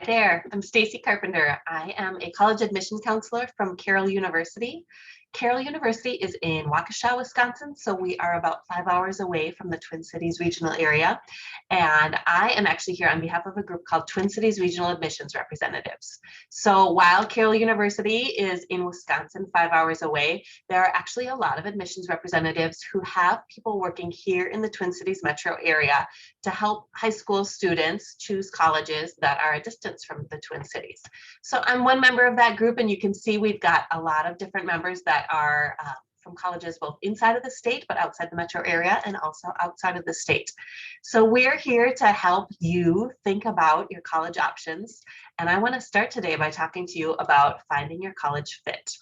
there. I'm Stacy Carpenter. I am a college admission counselor from Carroll University. Carroll University is in Waukesha, Wisconsin, so we are about 5 hours away from the Twin Cities regional area. And I am actually here on behalf of a group called Twin Cities Regional Admissions Representatives. So while Carroll University is in Wisconsin, 5 hours away, there are actually a lot of admissions representatives who have people working here in the Twin Cities metro area to help high school students choose colleges that are a distance from the Twin Cities. So I'm one member of that group, and you can see we've got a lot of different members that are from colleges both inside of the state but outside the metro area and also outside of the state. So we're here to help you think about your college options. And I want to start today by talking to you about finding your college fit.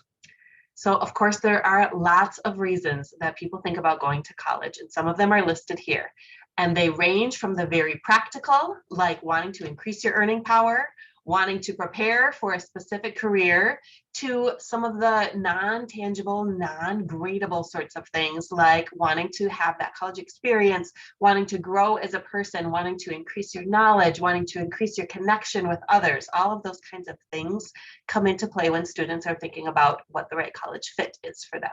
So of course, there are lots of reasons that people think about going to college, and some of them are listed here. And they range from the very practical, like wanting to increase your earning power, wanting to prepare for a specific career, to some of the non-tangible, non-gradable sorts of things, like wanting to have that college experience, wanting to grow as a person, wanting to increase your knowledge, wanting to increase your connection with others. All of those kinds of things come into play when students are thinking about what the right college fit is for them.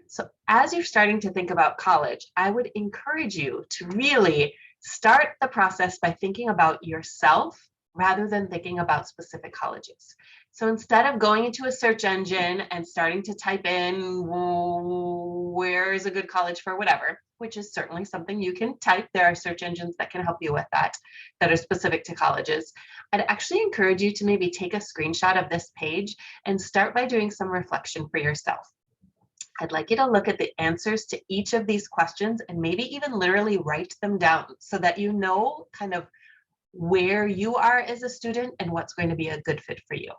So as you're starting to think about college, I would encourage you to really start the process by thinking about yourself rather than thinking about specific colleges. So instead of going into a search engine and starting to type in, where is a good college for whatever, which is certainly something you can type. There are search engines that can help you with that are specific to colleges. I'd actually encourage you to maybe take a screenshot of this page and start by doing some reflection for yourself. I'd like you to look at the answers to each of these questions and maybe even literally write them down so that you know kind of where you are as a student and what's going to be a good fit for you.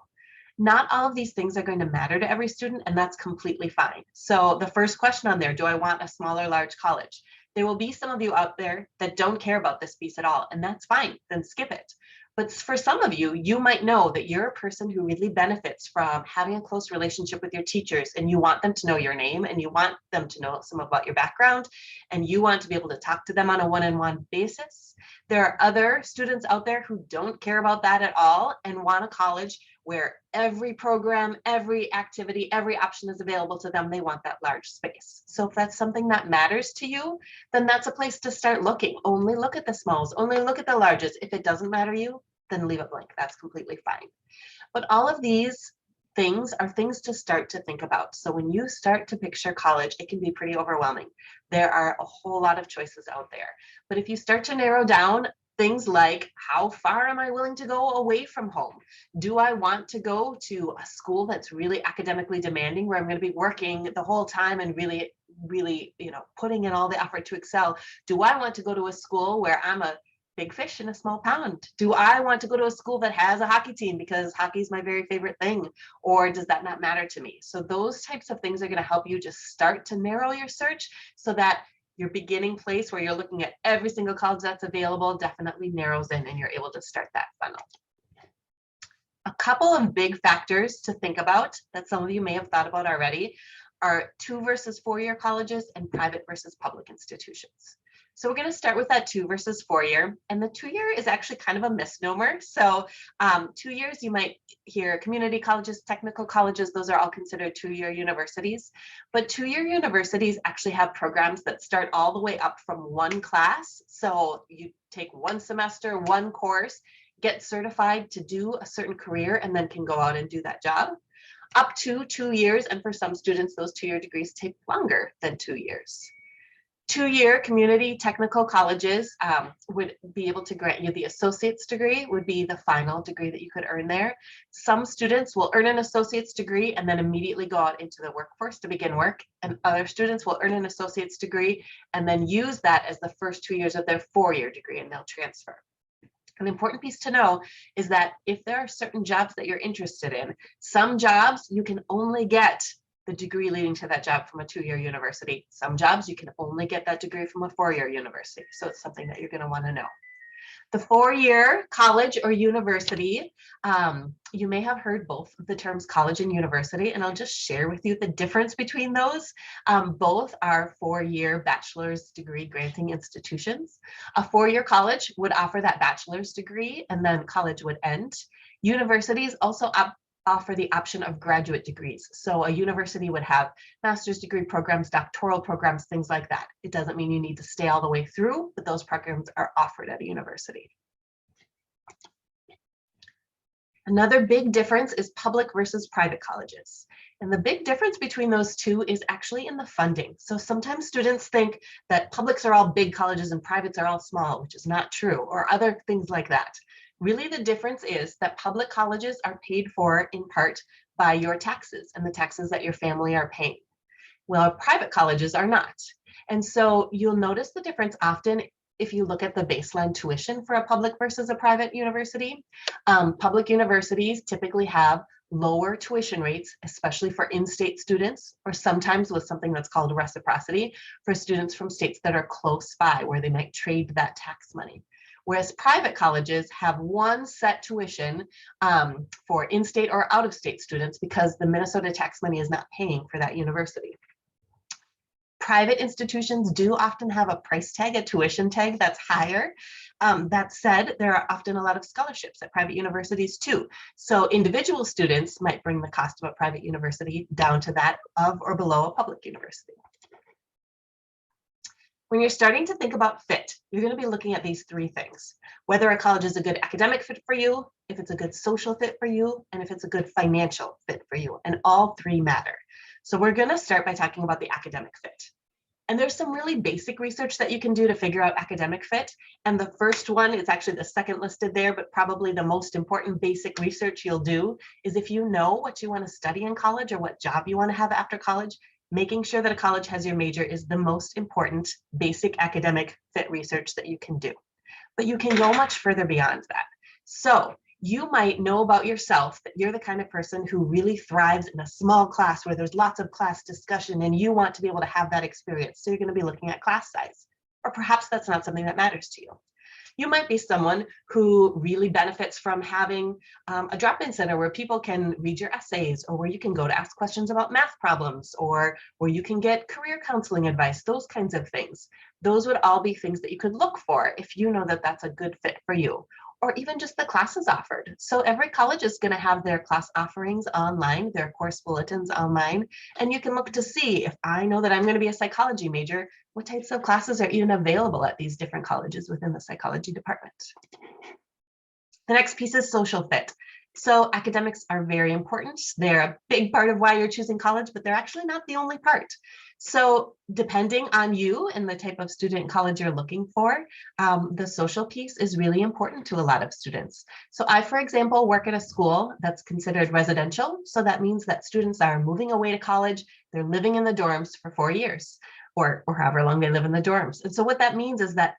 Not all of these things are going to matter to every student, and that's completely fine. So the first question on there, do I want a small or large college? There will be some of you out there that don't care about this piece at all, and that's fine, then skip it. But for some of you, you might know that you're a person who really benefits from having a close relationship with your teachers, and you want them to know your name, and you want them to know some about your background, and you want to be able to talk to them on a one-on-one basis. There are other students out there who don't care about that at all and want a college where every program, every activity, every option is available to them. They want that large space. So if that's something that matters to you, then that's a place to start looking. Only look at the smalls, only look at the larges. If it doesn't matter to you, then leave it blank. That's completely fine. But all of these things are things to start to think about. So when you start to picture college, it can be pretty overwhelming. There are a whole lot of choices out there. But if you start to narrow down things like, how far am I willing to go away from home? Do I want to go to a school that's really academically demanding, where I'm going to be working the whole time and really, putting in all the effort to excel? Do I want to go to a school where I'm a big fish in a small pond? Do I want to go to a school that has a hockey team because hockey is my very favorite thing? Or does that not matter to me? So those types of things are going to help you just start to narrow your search so that your beginning place where you're looking at every single college that's available definitely narrows in and you're able to start that funnel. A couple of big factors to think about that some of you may have thought about already are 2 versus 4-year colleges and private versus public institutions. So we're going to start with that 2 versus 4-year, and the 2-year is actually kind of a misnomer. So 2 years, you might hear community colleges, technical colleges, those are all considered 2-year universities. But 2-year universities actually have programs that start all the way up from 1 class. So you take 1 semester, 1 course, get certified to do a certain career, and then can go out and do that job. Up to 2 years, and for some students, those 2-year degrees take longer than 2 years. 2-year community technical colleges would be able to grant you the associate's degree, would be the final degree that you could earn there. Some students will earn an associate's degree and then immediately go out into the workforce to begin work, and other students will earn an associate's degree and then use that as the first 2 years of their 4-year degree, and they'll transfer. An important piece to know is that if there are certain jobs that you're interested in, some jobs you can only get the degree leading to that job from a 2-year university. Some jobs you can only get that degree from a 4-year university. So it's something that you're going to want to know. The four-year college or university, you may have heard both of the terms college and university, and I'll just share with you the difference between those. Both are four-year bachelor's degree granting institutions. A four-year college would offer that bachelor's degree, and then college would end. Universities also offer the option of graduate degrees. So a university would have master's degree programs, doctoral programs, things like that. It doesn't mean you need to stay all the way through, but those programs are offered at a university. Another big difference is public versus private colleges. And the big difference between those two is actually in the funding. So sometimes students think that publics are all big colleges and privates are all small, which is not true, or other things like that. Really, the difference is that public colleges are paid for in part by your taxes and the taxes that your family are paying. Well, private colleges are not. And so you'll notice the difference often if you look at the baseline tuition for a public versus a private university. Public universities typically have lower tuition rates, especially for in-state students, or sometimes with something that's called reciprocity for students from states that are close by where they might trade that tax money. Whereas private colleges have one set tuition for in-state or out-of-state students because the Minnesota tax money is not paying for that university. Private institutions do often have a price tag, a tuition tag that's higher. That said, there are often a lot of scholarships at private universities too. So individual students might bring the cost of a private university down to that of or below a public university. When you're starting to think about fit, you're going to be looking at these three things: whether a college is a good academic fit for you, if it's a good social fit for you, and if it's a good financial fit for you. And all three matter. So we're going to start by talking about the academic fit. And there's some really basic research that you can do to figure out academic fit. And the first one is actually the second listed there, but probably the most important basic research you'll do is if you know what you want to study in college or what job you want to have after college, making sure that a college has your major is the most important basic academic fit research that you can do. But you can go much further beyond that. So you might know about yourself that you're the kind of person who really thrives in a small class where there's lots of class discussion and you want to be able to have that experience. So you're going to be looking at class size. Or perhaps that's not something that matters to you. You might be someone who really benefits from having a drop-in center where people can read your essays, or where you can go to ask questions about math problems, or where you can get career counseling advice, those kinds of things. Those would all be things that you could look for if you know that that's a good fit for you. Or even just the classes offered. So every college is going to have their class offerings online, their course bulletins online, and you can look to see, if I know that I'm going to be a psychology major, what types of classes are even available at these different colleges within the psychology department. The next piece is social fit. So academics are very important. They're a big part of why you're choosing college, but they're actually not the only part. So depending on you and the type of student college you're looking for, the social piece is really important to a lot of students. So I, for example, work at a school that's considered residential. So that means that students are moving away to college. They're living in the dorms for 4 years or however long they live in the dorms. And so what that means is that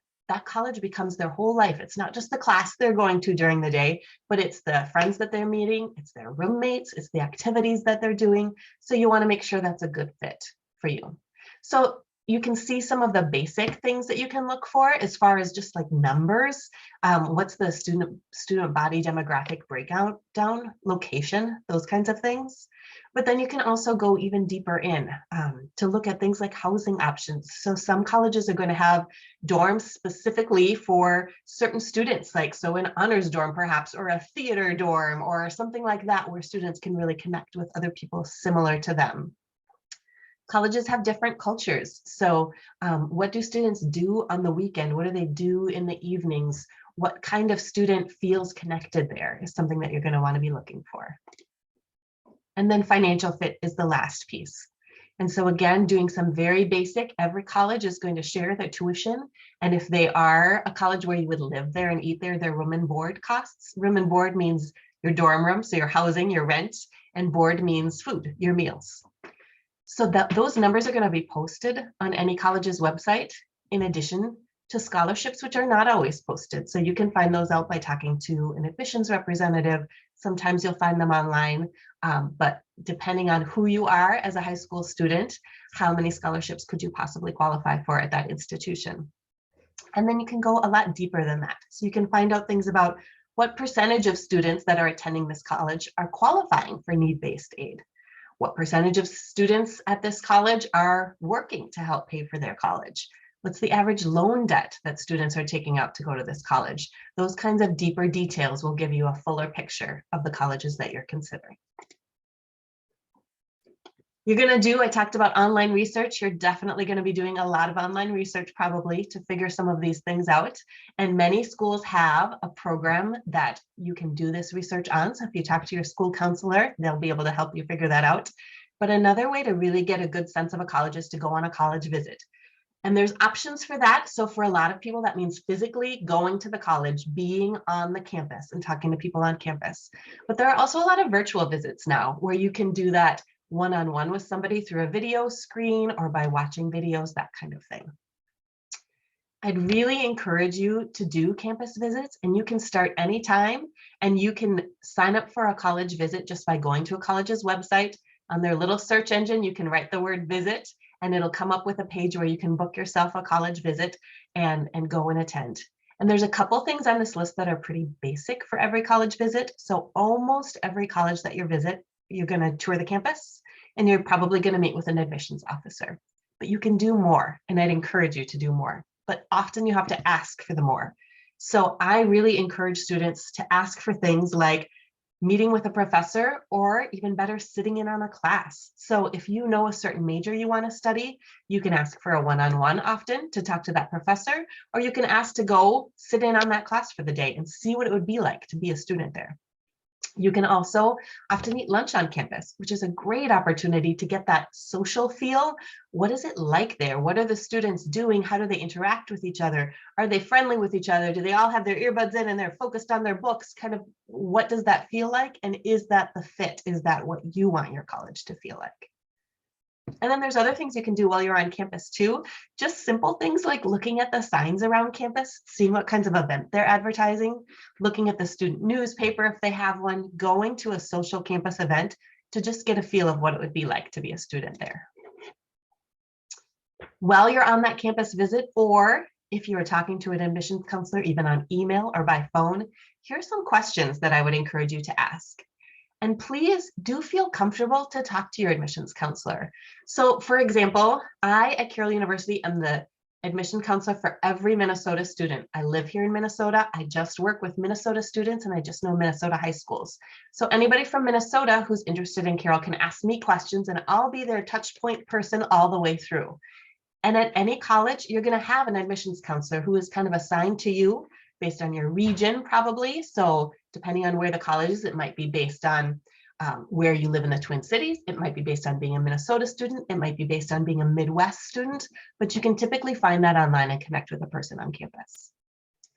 college becomes their whole life. It's not just the class they're going to during the day, but it's the friends that they're meeting, it's their roommates, it's the activities that they're doing. So you want to make sure that's a good fit for you. So you can see some of the basic things that you can look for as far as just like numbers. What's the student body demographic breakdown, location, those kinds of things. But then you can also go even deeper in to look at things like housing options. So some colleges are going to have dorms specifically for certain students, like so an honors dorm perhaps, or a theater dorm or something like that, where students can really connect with other people similar to them. Colleges have different cultures. So what do students do on the weekend? What do they do in the evenings? What kind of student feels connected there is something that you're going to want to be looking for. And then financial fit is the last piece. And so again, doing some very basic, every college is going to share their tuition. And if they are a college where you would live there and eat there, their room and board costs. Room and board means your dorm room, so your housing, your rent, and board means food, your meals. So that those numbers are going to be posted on any college's website, in addition to scholarships, which are not always posted. So you can find those out by talking to an admissions representative. Sometimes you'll find them online, but depending on who you are as a high school student, how many scholarships could you possibly qualify for at that institution? And then you can go a lot deeper than that. So you can find out things about what percentage of students that are attending this college are qualifying for need-based aid. What percentage of students at this college are working to help pay for their college? What's the average loan debt that students are taking out to go to this college? Those kinds of deeper details will give you a fuller picture of the colleges that you're considering. I talked about online research. You're definitely going to be doing a lot of online research probably to figure some of these things out. And many schools have a program that you can do this research on. So if you talk to your school counselor, they'll be able to help you figure that out. But another way to really get a good sense of a college is to go on a college visit. And there's options for that. So for a lot of people, that means physically going to the college, being on the campus and talking to people on campus. But there are also a lot of virtual visits now where you can do that one-on-one with somebody through a video screen or by watching videos, that kind of thing. I'd really encourage you to do campus visits, and you can start anytime, and you can sign up for a college visit just by going to a college's website. On their little search engine, you can write the word visit, and it'll come up with a page where you can book yourself a college visit and go and attend. And there's a couple things on this list that are pretty basic for every college visit. So almost every college that you visit, you're going to tour the campus, and you're probably going to meet with an admissions officer. But you can do more, and I'd encourage you to do more. But often you have to ask for the more. So I really encourage students to ask for things like meeting with a professor, or even better, sitting in on a class. So if you know a certain major you want to study, you can ask for a one-on-one often to talk to that professor, or you can ask to go sit in on that class for the day and see what it would be like to be a student there. You can also often eat lunch on campus, which is a great opportunity to get that social feel. What is it like there? What are the students doing? How do they interact with each other? Are they friendly with each other? Do they all have their earbuds in and they're focused on their books? Kind of, what does that feel like? And is that the fit? Is that what you want your college to feel like? And then there's other things you can do while you're on campus too. Just simple things like looking at the signs around campus, seeing what kinds of event they're advertising, looking at the student newspaper if they have one, going to a social campus event to just get a feel of what it would be like to be a student there. While you're on that campus visit, or if you are talking to an admissions counselor, even on email or by phone, here's some questions that I would encourage you to ask. And please do feel comfortable to talk to your admissions counselor. So for example, I at Carroll University am the admission counselor for every Minnesota student. I live here in Minnesota. I just work with Minnesota students, and I just know Minnesota high schools. So anybody from Minnesota who's interested in Carroll can ask me questions, and I'll be their touch point person all the way through. And at any college, you're going to have an admissions counselor who is kind of assigned to you based on your region, probably. So depending on where the college is, it might be based on where you live in the Twin Cities. It might be based on being a Minnesota student. It might be based on being a Midwest student, but you can typically find that online and connect with a person on campus.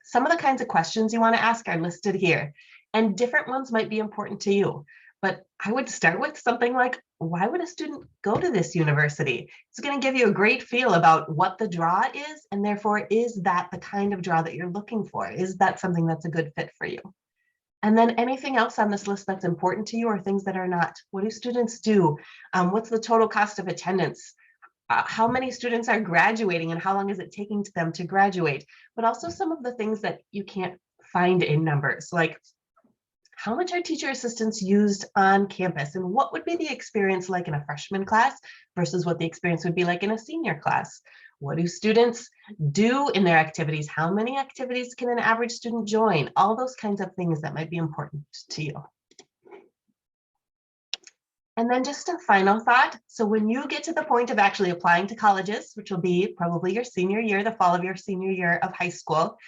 Some of the kinds of questions you want to ask are listed here, and different ones might be important to you. But I would start with something like, why would a student go to this university? It's going to give you a great feel about what the draw is, and therefore, is that the kind of draw that you're looking for? Is that something that's a good fit for you? And then anything else on this list that's important to you, or things that are not. What do students do? What's the total cost of attendance? How many students are graduating, and how long is it taking them to graduate? But also some of the things that you can't find in numbers, like how much are teacher assistants used on campus, and what would be the experience like in a freshman class versus what the experience would be like in a senior class? What do students do in their activities? How many activities can an average student join? All those kinds of things that might be important to you. And then just a final thought. So when you get to the point of actually applying to colleges, which will be probably your senior year, the fall of your senior year of high school,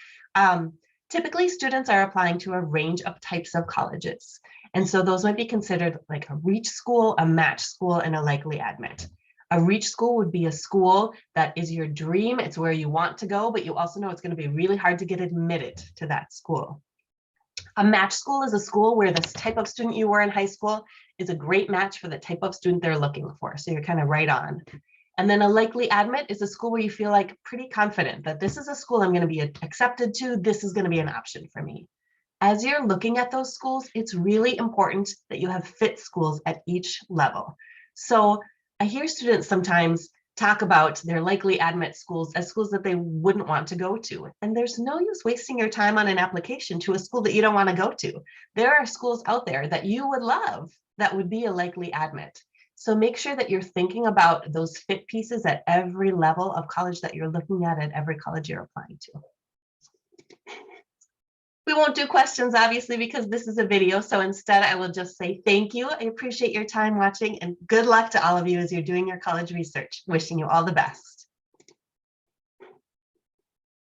typically students are applying to a range of types of colleges. And so those might be considered like a reach school, a match school, and a likely admit. A reach school would be a school that is your dream. It's where you want to go, but you also know it's going to be really hard to get admitted to that school. A match school is a school where this type of student you were in high school is a great match for the type of student they're looking for. So you're kind of right on. And then a likely admit is a school where you feel like pretty confident that this is a school I'm going to be accepted to. This is going to be an option for me. As you're looking at those schools, it's really important that you have fit schools at each level. So I hear students sometimes talk about their likely admit schools as schools that they wouldn't want to go to. And there's no use wasting your time on an application to a school that you don't want to go to. There are schools out there that you would love that would be a likely admit. So make sure that you're thinking about those fit pieces at every level of college that you're looking at every college you're applying to. We won't do questions, obviously, because this is a video. So instead, I will just say thank you. I appreciate your time watching, and good luck to all of you as you're doing your college research. Wishing you all the best.